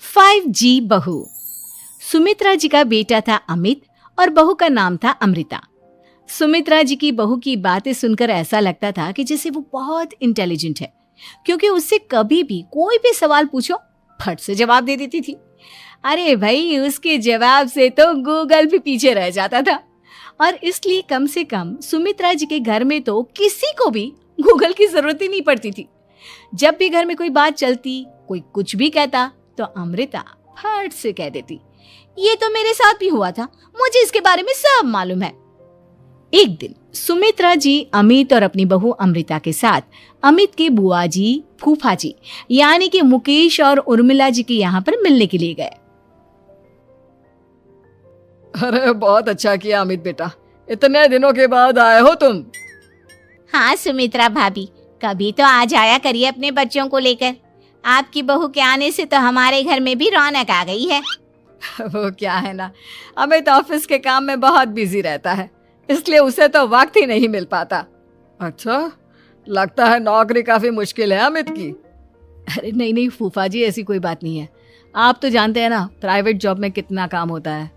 5G बहू। सुमित्रा जी का बेटा था अमित और बहू का नाम था अमृता। सुमित्रा जी की बहू की बातें सुनकर ऐसा लगता था कि जैसे वो बहुत इंटेलिजेंट है, क्योंकि उससे कभी भी कोई भी सवाल पूछो फट से जवाब दे देती थी। अरे भाई, उसके जवाब से तो गूगल भी पीछे रह जाता था। और इसलिए कम से कम सुमित्रा जी के घर में तो किसी को भी गूगल की जरूरत ही नहीं पड़ती थी। जब भी घर में कोई बात चलती, कोई कुछ भी कहता, तो अमृता फट से कह देती, ये तो मेरे साथ भी हुआ था, मुझे इसके बारे में सब मालूम है। एक दिन सुमित्रा जी अमित और अपनी बहू अमृता के साथ अमित के बुआ जी, फूफा जी यानी कि मुकेश और उर्मिला जी के यहाँ पर मिलने के लिए गए। अरे बहुत अच्छा किया अमित बेटा, इतने दिनों के बाद आए हो तुम। हाँ सुमित्रा भाभी, कभी तो आ जाया करिए अपने बच्चों को लेकर। आपकी बहू के आने से तो हमारे घर में भी रौनक आ गई है। वो क्या है ना, अमित ऑफिस के काम में बहुत बिजी रहता है, इसलिए उसे तो वक्त ही नहीं मिल पाता। अच्छा, लगता है नौकरी काफी मुश्किल है अमित की। अरे नहीं नहीं फूफा जी, ऐसी कोई बात नहीं है। आप तो जानते हैं ना प्राइवेट जॉब में कितना काम होता है।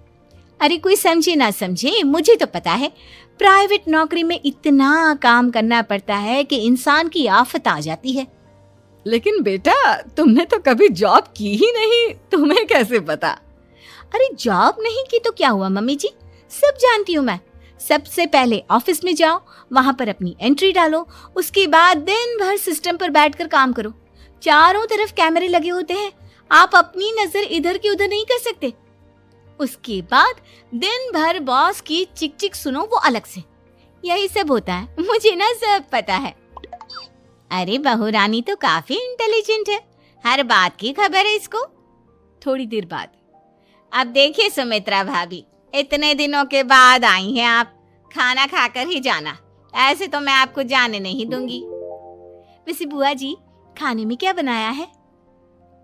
अरे कोई समझे ना समझे, मुझे तो पता है प्राइवेट नौकरी में इतना काम करना पड़ता है कि इंसान की आफत आ जाती है। लेकिन बेटा, तुमने तो कभी जॉब की ही नहीं, तुम्हें कैसे पता? अरे जॉब नहीं की तो क्या हुआ मम्मी जी, सब जानती हूँ मैं। सबसे पहले ऑफिस में जाओ, वहां पर अपनी एंट्री डालो, उसके बाद दिन भर सिस्टम पर बैठकर काम करो। चारों तरफ कैमरे लगे होते हैं, आप अपनी नजर इधर की उधर नहीं कर सकते। उसके बाद दिन भर बॉस की चिक चिक सुनो, वो अलग से। यही सब होता है, मुझे ना सब पता है। अरे बहू रानी तो काफी इंटेलिजेंट है, हर बात की खबर है इसको। थोड़ी देर बाद, अब देखिए सुमित्रा भाभी, इतने दिनों के बाद आई हैं आप, खाना खाकर ही जाना, ऐसे तो मैं आपको जाने नहीं दूंगी। वैसे बुआ जी, खाने में क्या बनाया है?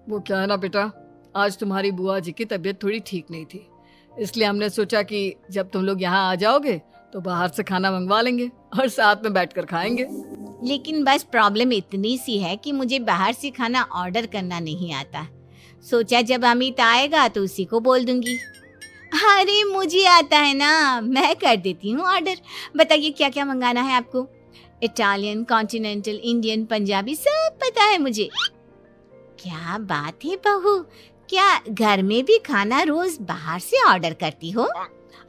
वो क्या है ना बेटा, आज तुम्हारी बुआ जी की तबीयत थोड़ी ठीक नहीं थी, इसलिए हमने सोचा कि जब तुम लोग यहाँ आ जाओगे तो बाहर से खाना मंगवा लेंगे और साथ में बैठकर खाएंगे। लेकिन बस प्रॉब्लम इतनी सी है कि मुझे बाहर से खाना ऑर्डर करना नहीं आता। सोचा जब अमित आएगा तो उसी को बोल दूंगी। अरे मुझे आता है ना, मैं कर देती हूँ ऑर्डर। बताइए क्या क्या मंगाना है आपको? इटालियन, कॉन्टिनेंटल, इंडियन, पंजाबी, सब पता है मुझे। क्या बात है बहू, क्या घर में भी खाना रोज बाहर से ऑर्डर करती हो?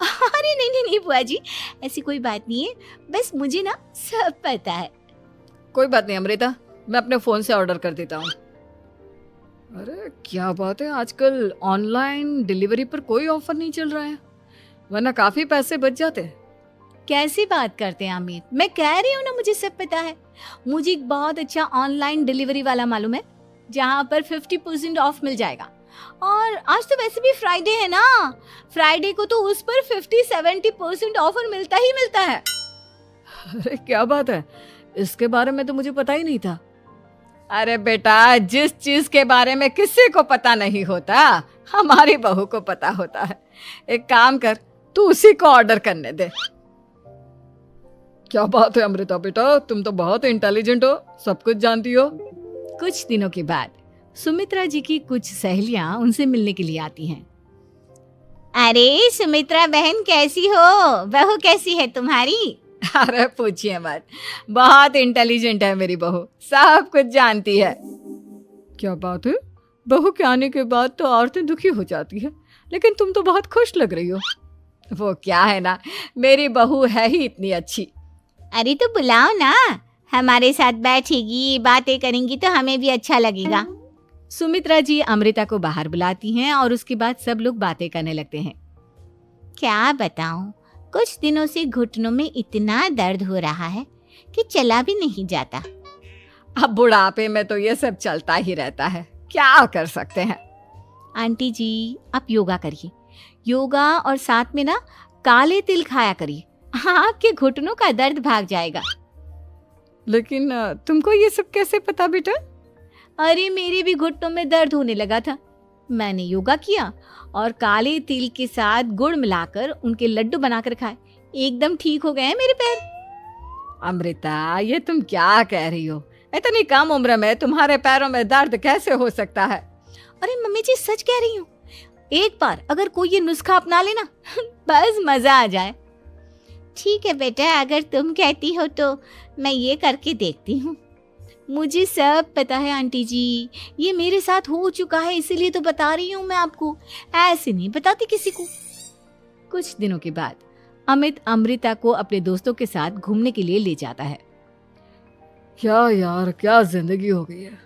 अरे नहीं नहीं नहीं बुआ जी, ऐसी कोई बात नहीं है, बस मुझे ना सब पता है। कोई बात नहीं अमृता, मैं अपने फोन से ऑर्डर कर देता हूँ। अरे क्या बात है, आजकल ऑनलाइन डिलीवरी पर कोई ऑफर नहीं चल रहा है, वरना काफी पैसे बच जाते हैं। कैसी बात करते हैं अमित, मैं कह रही हूँ ना मुझे सब पता है। मुझे एक बहुत अच्छा ऑनलाइन डिलीवरी वाला मालूम है, जहाँ पर 50% ऑफ मिल जाएगा। और आज तो वैसे भी फ्राइडे है ना, फ्राइडे को तो उस पर 50-70% ऑफर मिलता ही मिलता है। अरे क्या बात है, इसके बारे में तो मुझे पता ही नहीं था। अरे बेटा, जिस चीज के बारे में किसी को पता नहीं होता, हमारी बहू को पता होता है। एक काम कर, तू उसी को ऑर्डर करने दे। क्या बात है अमृता बेटा, तुम तो बहुत इंटेलिजेंट हो, सब कुछ जानती हो। कुछ दिनों के बाद सुमित्रा जी की कुछ सहेलियां उनसे मिलने के लिए आती हैं। अरे सुमित्रा बहन कैसी हो, बहू कैसी है तुम्हारी? अरे पूछिए मत, बहुत इंटेलिजेंट है मेरी बहू, सब कुछ जानती है। क्या बात है, बहू के आने के बाद तो औरतें दुखी हो जाती है, लेकिन तुम तो बहुत खुश लग रही हो। वो क्या है ना, मेरी बहू है ही इतनी अच्छी। अरे तो बुलाओ ना, हमारे साथ बैठेगी, बातें करेंगी तो हमें भी अच्छा लगेगा। सुमित्रा जी अमृता को बाहर बुलाती हैं और उसके बाद सब लोग बातें करने लगते हैं। क्या बताऊं, कुछ दिनों से घुटनों में इतना दर्द हो रहा है कि चला भी नहीं जाता। अब बुढ़ापे में तो ये सब चलता ही रहता है, क्या कर सकते हैं। आंटी जी, आप योगा करिए, योगा और साथ में ना काले तिल खाया करिए, आपके घुटनों का दर्द भाग जाएगा। लेकिन तुमको ये सब कैसे पता बेटा? अरे मेरे भी घुटनों में दर्द होने लगा था, मैंने योगा किया और काले तिल के साथ गुड़ मिलाकर उनके लड्डू बनाकर खाए, एकदम ठीक हो गए हैं मेरे पैर। अमृता, ये तुम क्या कह रही हो? इतनी कम उम्र में तुम्हारे पैरों में दर्द कैसे हो सकता है? अरे मम्मी जी सच कह रही हूँ, एक बार अगर कोई ये नुस्खा अपना लेना बस मजा आ जाए। ठीक है बेटा, अगर तुम कहती हो तो मैं ये करके देखती हूँ। मुझे सब पता है आंटी जी, ये मेरे साथ हो चुका है, इसीलिए तो बता रही हूँ मैं आपको, ऐसे नहीं बताती किसी को। कुछ दिनों के बाद अमित अमृता को अपने दोस्तों के साथ घूमने के लिए ले जाता है। क्या यार, क्या जिंदगी हो गई है।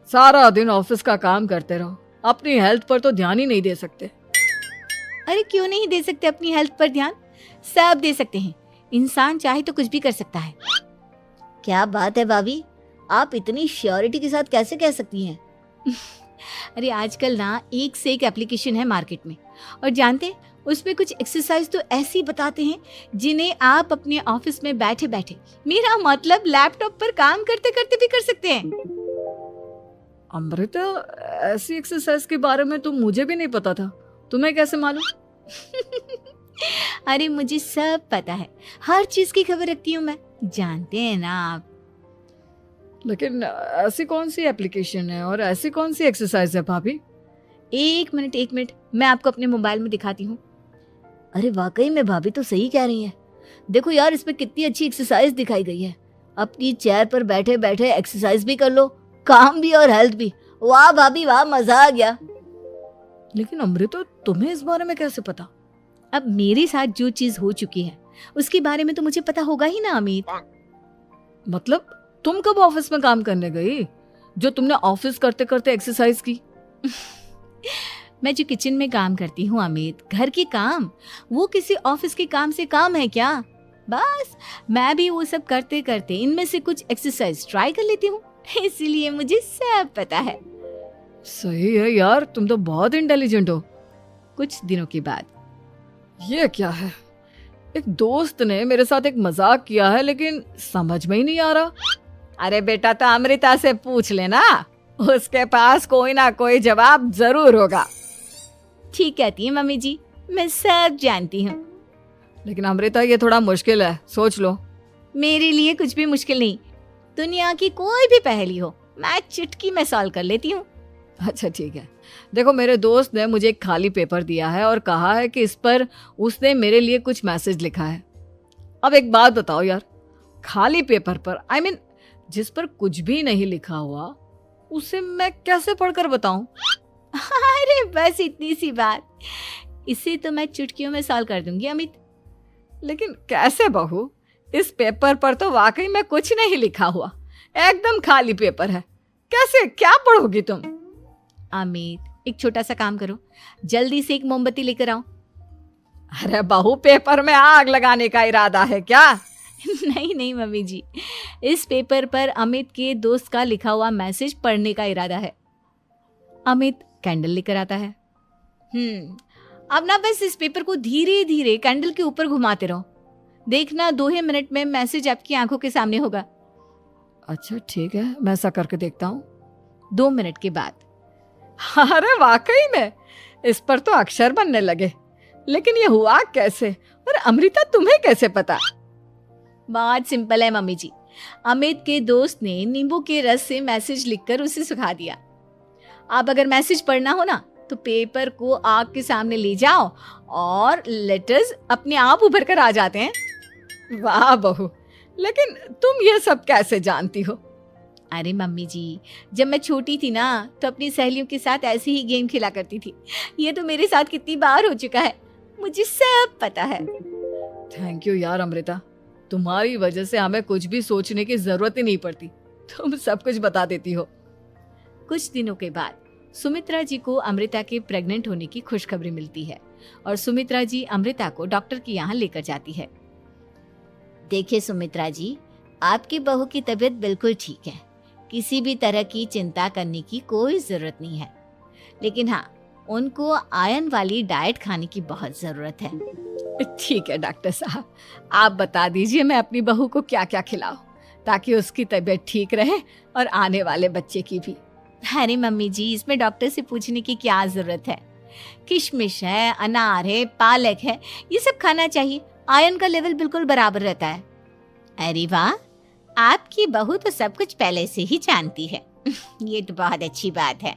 सारा दिन ऑफिस का काम करते रहो, अपनी हेल्थ पर तो ध्यान ही नहीं दे सकते। अरे क्यों नहीं दे सकते अपनी हेल्थ पर ध्यान? सब दे सकते हैं, इंसान चाहे तो कुछ भी कर सकता है। क्या बात है भाभी, आप इतनी श्योरिटी के साथ कैसे कह सकती हैं? अरे आजकल ना एक से एक एप्लीकेशन है मार्केट में, और जानते हैं उसमें कुछ एक्सरसाइज तो ऐसी बताते हैं जिन्हें आप अपने ऑफिस में बैठे बैठे, मेरा मतलब लैपटॉप पर काम करते करते भी कर सकते हैं। अमृता, ऐसी एक्सरसाइज के बारे में तो मुझे भी नहीं पता था, तुम्हें कैसे मालूम? अरे मुझे सब पता है, हर चीज की खबर रखती हूँ मैं, जानते हैं ना आप। लेकिन ऐसी कौन सी एप्लीकेशन है और ऐसी कौन सी एक्सरसाइज है भाभी? एक मिनट, मैं आपको अपने मोबाइल में दिखाती हूँ। अरे वाकई में भाभी तो सही कह रही हैं। देखो यार, इसमें कितनी अच्छी एक्सरसाइज दिखाई गई है। अपनी चेयर पर बैठे बैठे एक्सरसाइज भी कर लो, काम भी और हेल्थ भी। वाह भाभी वाह, मजा आ गया। लेकिन अमृता, तुम्हें इस बारे में कैसे पता? अब मेरे साथ जो चीज हो चुकी है उसके बारे में तो मुझे पता होगा ही ना अमित। मतलब तुम कब ऑफिस में काम करने गई जो तुमने ऑफिस करते करते एक्सरसाइज की? मैं जो किचन में काम करती हूँ अमित, घर के काम, वो किसी ऑफिस के काम से काम है क्या? बस मैं भी वो सब करते करते इनमें से कुछ एक्सरसाइज ट्राई कर लेती हूँ, इसीलिए मुझे सब पता है। सही है यार, तुम तो बहुत इंटेलिजेंट हो। कुछ दिनों के बाद ये क्या है? एक दोस्त ने मेरे साथ एक मजाक किया है, लेकिन समझ में ही नहीं आ रहा। अरे बेटा, तो अमृता से पूछ लेना, उसके पास कोई ना कोई जवाब जरूर होगा। ठीक कहती है मम्मी जी, मैं सब जानती हूँ। लेकिन अमृता, ये थोड़ा मुश्किल है, सोच लो। मेरे लिए कुछ भी मुश्किल नहीं, दुनिया की कोई भी पहेली हो मैं चुटकी में सॉल्व कर लेती हूँ। अच्छा ठीक है, देखो मेरे दोस्त ने मुझे एक खाली पेपर दिया है और कहा है कि इस पर उसने मेरे लिए कुछ मैसेज लिखा है। अब एक बात बताओ यार, खाली पेपर पर, I mean, जिस पर कुछ भी नहीं लिखा हुआ, उसे मैं कैसे पढ़कर बताऊं? अरे बस इतनी सी बात, इसे तो मैं चुटकियों में सॉल्व कर दूंगी अमित। लेकिन कैसे बहू? इस पेपर पर तो वाकई में कुछ नहीं लिखा हुआ, एकदम खाली पेपर है, कैसे, क्या पढ़ोगी तुम? अमित, एक छोटा सा काम करो, जल्दी से एक मोमबत्ती लेकर आओ। अरे बहू, पेपर में आग लगाने का इरादा है क्या? नहीं मम्मी जी, इस पेपर पर अमित के दोस्त का लिखा हुआ मैसेज पढ़ने का इरादा है। अमित कैंडल लेकर आता है। अब ना बस इस पेपर को धीरे धीरे कैंडल के ऊपर घुमाते रहो, देखना 2 ही मिनट में मैसेज आपकी आंखों के सामने होगा। अच्छा ठीक है, मैं ऐसा करके देखता हूँ। 2 मिनट के बाद, अरे वाकई में इस पर तो अक्षर बनने लगे, लेकिन ये हुआ कैसे? और अमृता, तुम्हें कैसे पता? बहुत सिंपल है मम्मी जी, अमित के दोस्त ने नींबू के रस से मैसेज लिखकर उसे सुखा दिया। अब अगर मैसेज पढ़ना हो ना तो पेपर को आग के सामने ले जाओ और लेटर्स अपने आप उभर कर आ जाते हैं। वाह बहू, लेकिन तुम ये सब कैसे जानती हो? अरे मम्मी जी, जब मैं छोटी थी ना तो अपनी सहेलियों के साथ ऐसे ही गेम खेला करती थी। ये तो मेरे साथ कितनी बार हो चुका है, मुझे सब पता है। थैंक यू यार अमृता, तुम्हारी वजह से हमें कुछ भी सोचने की जरूरत ही नहीं पड़ती, तुम सब कुछ बता देती हो। कुछ दिनों के बाद सुमित्रा जी को अमृता के प्रेग्नेंट होने की खुशखबरी मिलती है और सुमित्रा जी अमृता को डॉक्टर के यहाँ लेकर जाती है। देखिए सुमित्रा जी, आपकी बहू की तबीयत बिल्कुल ठीक है, किसी भी तरह की चिंता करने की कोई जरूरत नहीं है, लेकिन हाँ, उनको आयरन वाली डाइट खाने की बहुत जरूरत है। ठीक है डॉक्टर साहब, आप बता दीजिए मैं अपनी बहू को क्या क्या खिलाऊं ताकि उसकी तबीयत ठीक रहे और आने वाले बच्चे की भी। अरे मम्मी जी, इसमें डॉक्टर से पूछने की क्या जरूरत है, किशमिश है, अनार है, पालक है, ये सब खाना चाहिए, आयरन का लेवल बिल्कुल बराबर रहता है। अरे वाह, आपकी बहू तो सब कुछ पहले से ही जानती है। ये तो बहुत अच्छी बात है।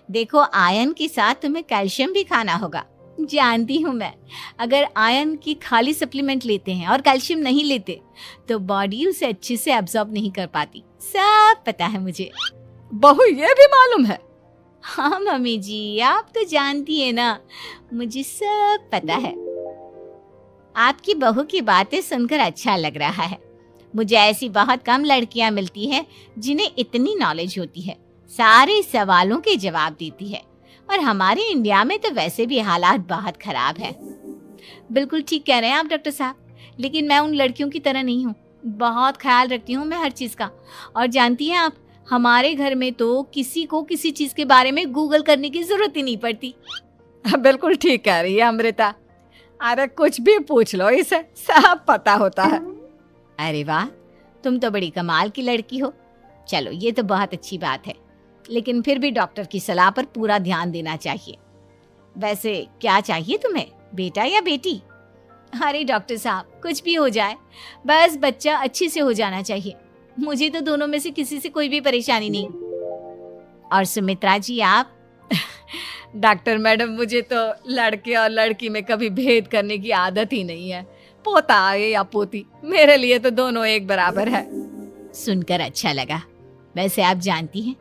देखो, आयरन के साथ तुम्हें कैल्शियम भी खाना होगा। जानती हूँ मैं, अगर आयरन की खाली सप्लीमेंट लेते हैं और कैल्शियम नहीं लेते तो बॉडी उसे अच्छे से एब्जॉर्ब नहीं कर पाती। सब पता है मुझे। बहू ये भी मालूम है? हाँ मम्मी जी, आप तो जानती है ना, मुझे सब पता है। आपकी बहू की बातें सुनकर अच्छा लग रहा है। मुझे ऐसी बहुत कम लड़कियां मिलती हैं जिन्हें इतनी नॉलेज होती है, सारे सवालों के जवाब देती है। और हमारे इंडिया में तो वैसे भी हालात बहुत खराब है। बिल्कुल ठीक कह रहे हैं आप डॉक्टर साहब, लेकिन मैं उन लड़कियों की तरह नहीं हूँ। बहुत ख्याल रखती हूँ मैं हर चीज़ का। और जानती हैं आप, हमारे घर में तो किसी को किसी चीज़ के बारे में गूगल करने की जरूरत ही नहीं पड़ती। बिल्कुल ठीक कह रही है अमृता। अरे कुछ भी पूछ लो, इसे सब पता होता है। अरे वाह, तुम तो बड़ी कमाल की लड़की हो। चलो, ये तो बहुत अच्छी बात है, लेकिन फिर भी डॉक्टर की सलाह पर पूरा ध्यान देना चाहिए। वैसे क्या चाहिए तुम्हें, बेटा या बेटी? अरे डॉक्टर साहब, कुछ भी हो जाए, बस बच्चा अच्छे से हो जाना चाहिए। मुझे तो दोनों में से किसी से कोई भी परेशानी नहीं। और सुमित्रा जी, आप? डॉक्टर मैडम, मुझे तो लड़के और लड़की में कभी भेद करने की आदत ही नहीं है। पोता आए या पोती, मेरे लिए तो दोनों एक बराबर है। सुनकर अच्छा लगा। वैसे आप जानती हैं,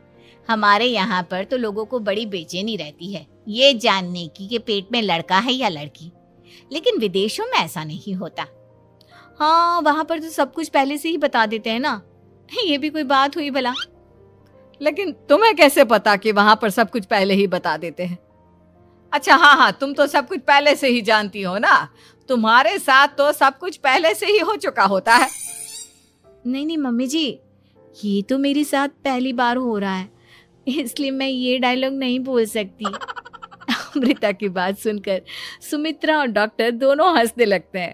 हमारे यहाँ पर तो लोगों को बड़ी बेचैनी रहती है ये जानने की कि पेट में लड़का है या लड़की, लेकिन विदेशों में ऐसा नहीं होता। हाँ, वहाँ पर तो सब कुछ पहले से ही बता देते हैं ना। ये भी कोई बात हुई भला? लेकिन तुम्हें कैसे पता कि वहां पर सब कुछ पहले ही बता देते हैं? अच्छा हाँ, तुम तो सब कुछ पहले से ही जानती हो ना। तुम्हारे साथ तो सब कुछ पहले से ही हो चुका होता है। नहीं मम्मी जी, ये तो मेरे साथ पहली बार हो रहा है, इसलिए मैं ये डायलॉग नहीं बोल सकती। अमृता की बात सुनकर सुमित्रा और डॉक्टर दोनों हंसने लगते हैं।